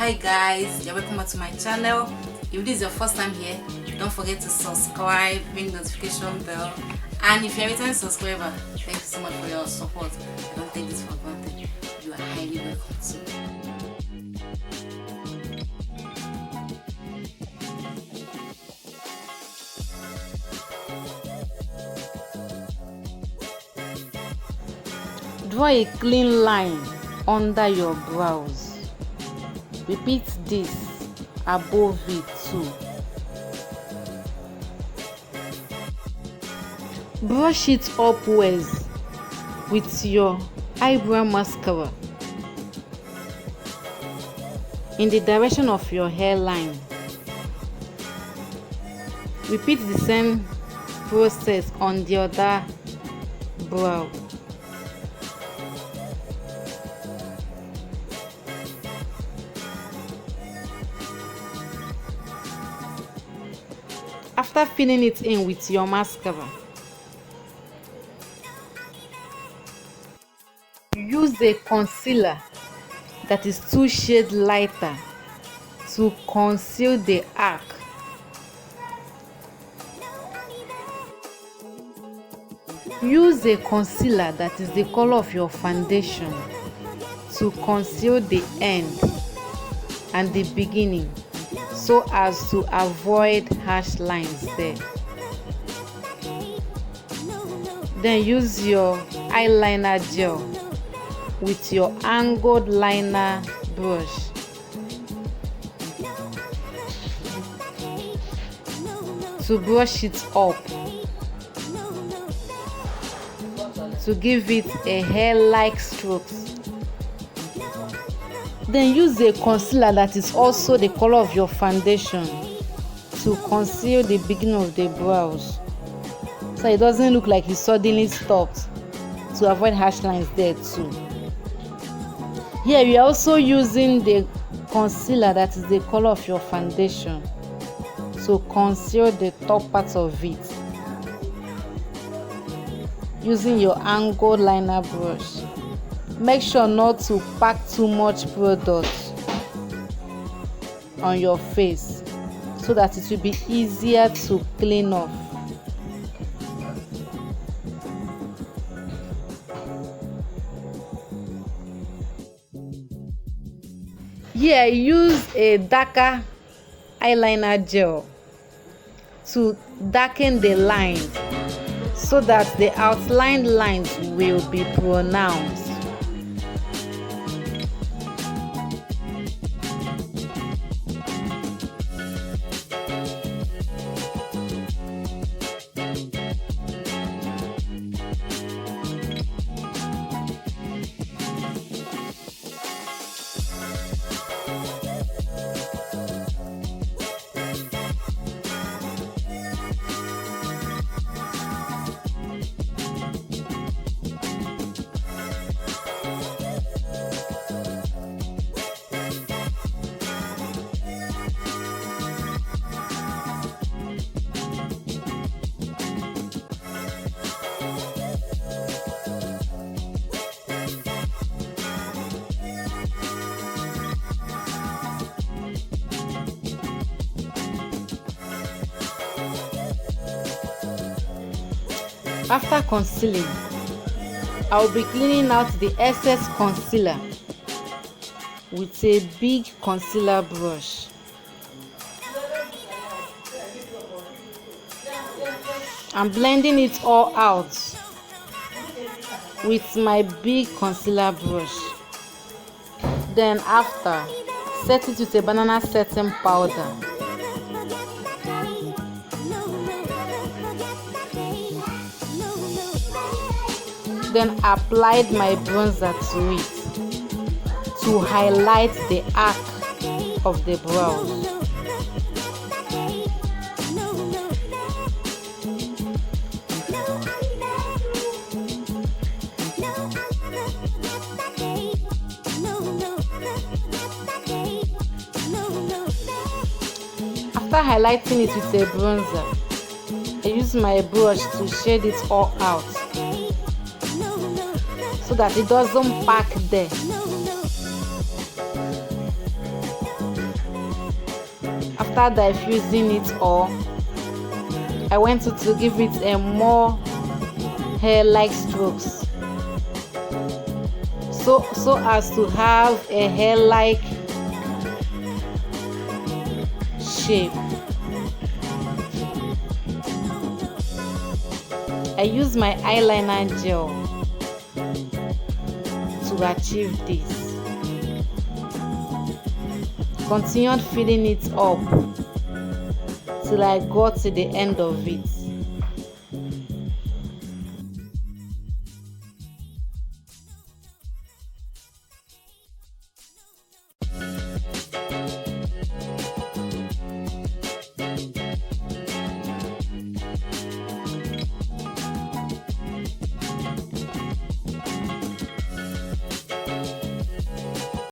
Hi guys, you're welcome back to my channel. If this is your first time here, don't forget to subscribe, ring the notification bell, and if you're a returning subscriber, thank you so much for your support. I don't take this for granted. You are highly welcome too. Draw a clean line under your brows. Repeat this above it too. Brush it upwards with your eyebrow mascara in the direction of your hairline. Repeat the same process on the other brow. After filling it in with your mascara, use a concealer that is 2 shades lighter to conceal the arc. Use a concealer that is the color of your foundation to conceal the end and the beginning, so as to avoid harsh lines there. Then use your eyeliner gel with your angled liner brush to brush it up to give it a hair-like strokes. Then use a concealer that is also the color of your foundation to conceal the beginning of the brows, so it doesn't look like it suddenly stopped, to avoid harsh lines there too. Here we are also using the concealer that is the color of your foundation to conceal the top part of it, using your angled liner brush. Make sure not to pack too much product on your face so that it will be easier to clean off. Here, use a darker eyeliner gel to darken the lines so that the outlined lines will be pronounced. After concealing, I will be cleaning out the excess concealer with a big concealer brush. I'm blending it all out with my big concealer brush. Then after, set it with a banana setting powder. Then applied my bronzer to it to highlight the arc of the brows. After highlighting it with a bronzer, I use my brush to shade it all out so that it doesn't pack there. start diffusing it, or I want to give it a more hair-like strokes, so as to have a hair-like shape. I use my eyeliner gel to achieve this. Continued filling it up till I got to the end of it.